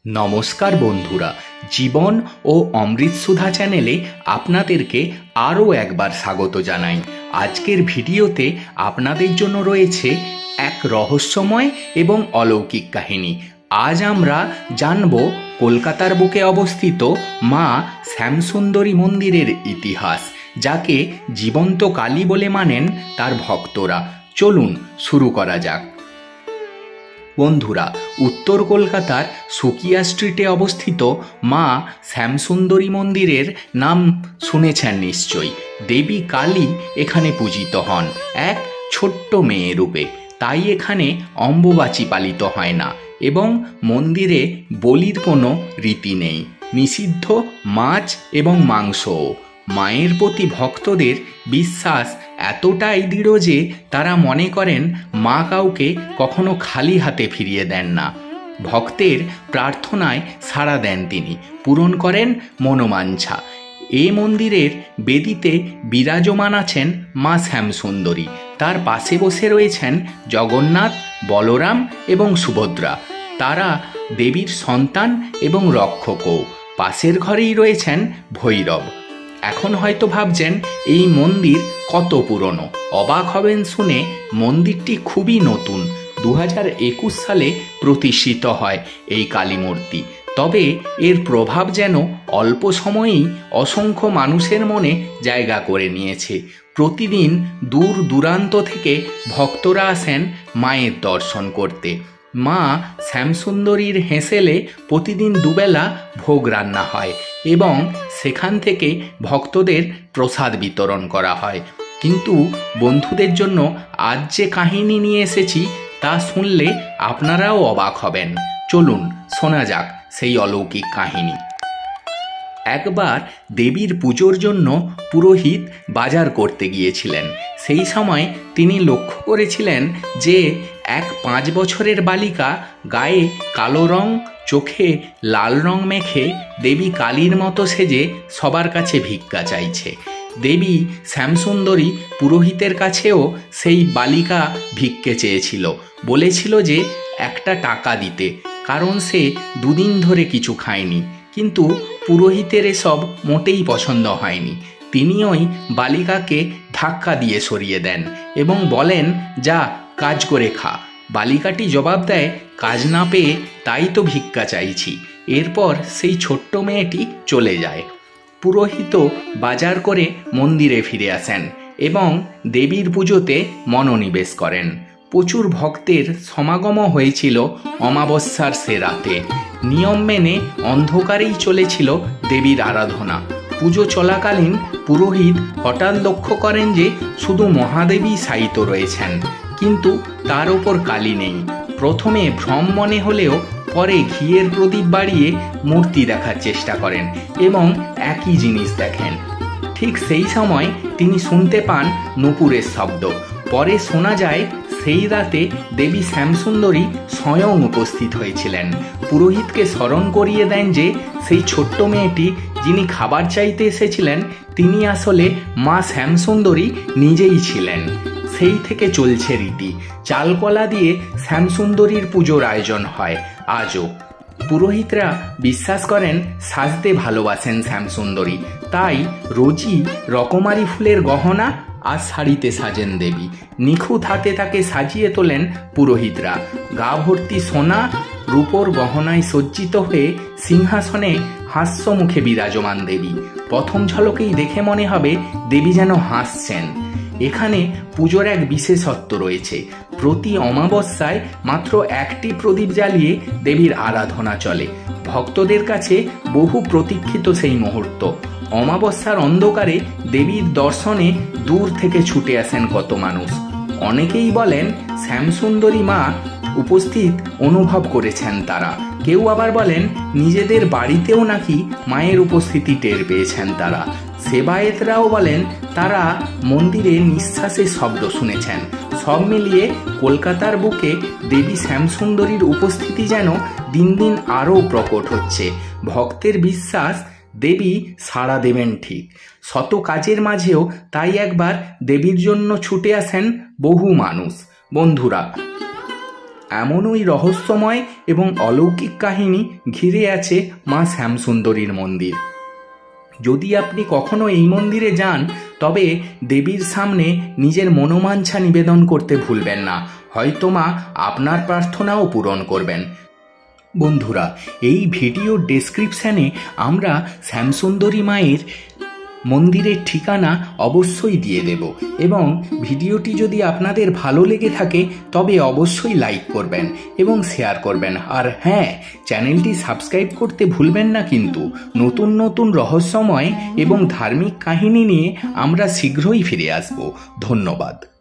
নমস্কার বন্ধুরা, জীবন ও অমৃতসুধা চ্যানেলে আপনাদেরকে আরও একবার স্বাগত জানাই। আজকের ভিডিওতে আপনাদের জন্য রয়েছে এক রহস্যময় এবং অলৌকিক কাহিনী। আজ আমরা জানব কলকাতার বুকে অবস্থিত মা শ্যামসুন্দরী মন্দিরের ইতিহাস, যাকে জীবন্ত কালী বলে মানেন তার ভক্তরা। চলুন শুরু করা যাক। বন্ধুরা, উত্তর কলকাতার সুকিয়া স্ট্রিটে অবস্থিত মা শ্যামসুন্দরী মন্দিরের নাম শুনেছেন নিশ্চয়ই। দেবী কালী এখানে পূজিত হন এক ছোট্ট মেয়ে রূপে। তাই এখানে অম্বুবাচী পালিত হয় না এবং মন্দিরে বলির কোনো রীতি নেই। নিষিদ্ধ মাছ এবং মাংসও। মায়ের প্রতি ভক্তদের বিশ্বাস এতটাই দৃঢ় যে তারা মনে করেন মা কাউকে কখনো খালি হাতে ফিরিয়ে দেন না। ভক্তের প্রার্থনায় সাড়া দেন তিনি, পূরণ করেন মনোবাঞ্ছা। এ মন্দিরের বেদিতে বিরাজমান আছেন মা শ্যামসুন্দরী। তার পাশে বসে রয়েছেন জগন্নাথ, বলরাম এবং সুভদ্রা। তারা দেবীর সন্তান এবং রক্ষকও। পাশের ঘরেই রয়েছেন ভৈরব। এখন হয়তো ভাবছেন এই মন্দির কত পুরনো। অবাক হবেন শুনে, মন্দিরটি খুবই নতুন। 2021 সালে প্রতিষ্ঠিত হয় এই কালী মূর্তি। তবে এর প্রভাব যেন অল্প সময়েই অসংখ্য মানুষের মনে জায়গা করে নিয়েছে। প্রতিদিন দূর দূরান্ত থেকে ভক্তরা আসেন মায়ের দর্শন করতে। মা শ্যামসুন্দরীর হেঁসেলে প্রতিদিন দুবেলা ভোগ রান্না হয় এবং সেখান থেকে ভক্তদের প্রসাদ বিতরণ করা হয়। কিন্তু বন্ধুদের জন্য আজ যে কাহিনী নিয়ে এসেছি তা শুনলে আপনারাও অবাক হবেন। চলুন শোনা যাক সেই অলৌকিক কাহিনী। একবার দেবীর পুজোর জন্য পুরোহিত বাজার করতে গিয়েছিলেন। সেই সময় তিনি লক্ষ্য করেছিলেন যে এক 5 বছরের বালিকা গায়ে কালো রং, চোখে লাল রং মেখে দেবী কালীর মতো সেজে সবার কাছে ভিক্ষা চাইছে। দেবী শ্যামসুন্দরী পুরোহিতের কাছেও সেই বালিকা ভিক্ষে চেয়েছিল। বলেছিল যে একটা টাকা দিতে, কারণ সে 2 দিন ধরে কিছু খায়নি। কিন্তু পুরোহিতের এসব মোটেই পছন্দ হয়নি। তিনি ওই বালিকাকে ধাক্কা দিয়ে সরিয়ে দেন এবং বলেন, যা কাজ করে খা। বালিকাটি জবাব দেয়, কাজ না পেয়ে তাই তো ভিক্ষা চাইছি। এরপর সেই ছোট্ট মেয়েটি চলে যায়। পুরোহিত বাজার করে মন্দিরে ফিরে আসেন এবং দেবীর পুজোতে মনোনিবেশ করেন। প্রচুর ভক্তের সমাগম হয়েছিল অমাবস্যার সে রাতে। নিয়ম মেনে অন্ধকারেই চলেছিল দেবীর আরাধনা। পুজো চলাকালীন পুরোহিত হঠাৎ লক্ষ্য করেন যে শুধু মহাদেবী শায়িত রয়েছেন, কিন্তু তার ওপর কালী নেই। প্রথমে ভ্রম মনে হলেও পরে ঘিয়ের প্রদীপ বাড়িয়ে মূর্তি দেখার চেষ্টা করেন এবং একই জিনিস দেখেন। ঠিক সেই সময় তিনি শুনতে পান নূপুরের শব্দ। পরে শোনা যায় সেই রাতে দেবী শ্যামসুন্দরী স্বয়ং উপস্থিত হয়েছিলেন। পুরোহিতকে স্মরণ করিয়ে দেন যে সেই ছোট্ট মেয়েটি যিনি খাবার চাইতে এসেছিলেন তিনি আসলে মা শ্যামসুন্দরী নিজেই ছিলেন। সেই থেকে চলছে রীতি। চালকলা দিয়ে শ্যামসুন্দরীর পুজোর আয়োজন হয় আজও। পুরোহিতরা বিশ্বাস করেন সাজতে ভালোবাসেন শ্যামসুন্দরী, তাই রোজই রকমারি ফুলের গহনা আর শাড়িতে সাজেন দেবী। নিখুঁত হাতে তাকে সাজিয়ে তোলেন পুরোহিতরা। গা ভর্তি সোনা রূপোর গহনায় সজ্জিত হয়ে সিংহাসনে হাস্য মুখে বিরাজমান দেবী। প্রথম ঝলকেই দেখে মনে হবে দেবী যেন হাসছেন। এখানে পুজোর এক বিশেষত্ব রয়েছে। প্রতি অমাবস্যায় মাত্র একটি প্রদীপ জ্বালিয়ে দেবীর আরাধনা চলে। ভক্তদের কাছে বহু প্রতীক্ষিত সেই মুহূর্ত। অমাবস্যার অন্ধকারে দেবীর দর্শনে দূর থেকে ছুটে আসেন কত মানুষ। অনেকেই বলেন শ্যামসুন্দরী মা উপস্থিত অনুভব করেছেন তারা। কেউ আবার বলেন নিজেদের বাড়িতেও নাকি মায়ের উপস্থিতি টের পেয়েছেন তারা। সেবায়েতরাও বলেন তারা মন্দিরে নিঃশ্বাসের শব্দ শুনেছেন। সব মিলিয়ে কলকাতার বুকে দেবী শ্যামসুন্দরীর উপস্থিতি যেন দিন দিন আরও প্রকট হচ্ছে। ভক্তের বিশ্বাস দেবী সাড়া দেবেন ঠিক। শত কাজের মাঝেও তাই একবার দেবীর জন্য ছুটে আসেন বহু মানুষ। বন্ধুরা, এমনই রহস্যময় এবং অলৌকিক কাহিনী ঘিরে আছে মা শ্যামসুন্দরীর মন্দির। যদি আপনি কখনো এই মন্দিরে যান তবে দেবীর সামনে নিজের মনোবাঞ্ছা নিবেদন করতে ভুলবেন না, হয়তো মা আপনার প্রার্থনাও পূরণ করবেন। বন্ধুরা, এই ভিডিও ডেসক্রিপশানে আমরা শ্যামসুন্দরী মায়ের মন্দিরের ঠিকানা অবশ্যই দিয়ে দেব, এবং ভিডিওটি যদি আপনাদের ভালো লেগে থাকে তবে অবশ্যই লাইক করবেন এবং শেয়ার করবেন। আর হ্যাঁ, চ্যানেলটি সাবস্ক্রাইব করতে ভুলবেন না কিন্তু। নতুন নতুন রহস্যময় এবং ধার্মিক কাহিনী নিয়ে আমরা শীঘ্রই ফিরে আসব। ধন্যবাদ।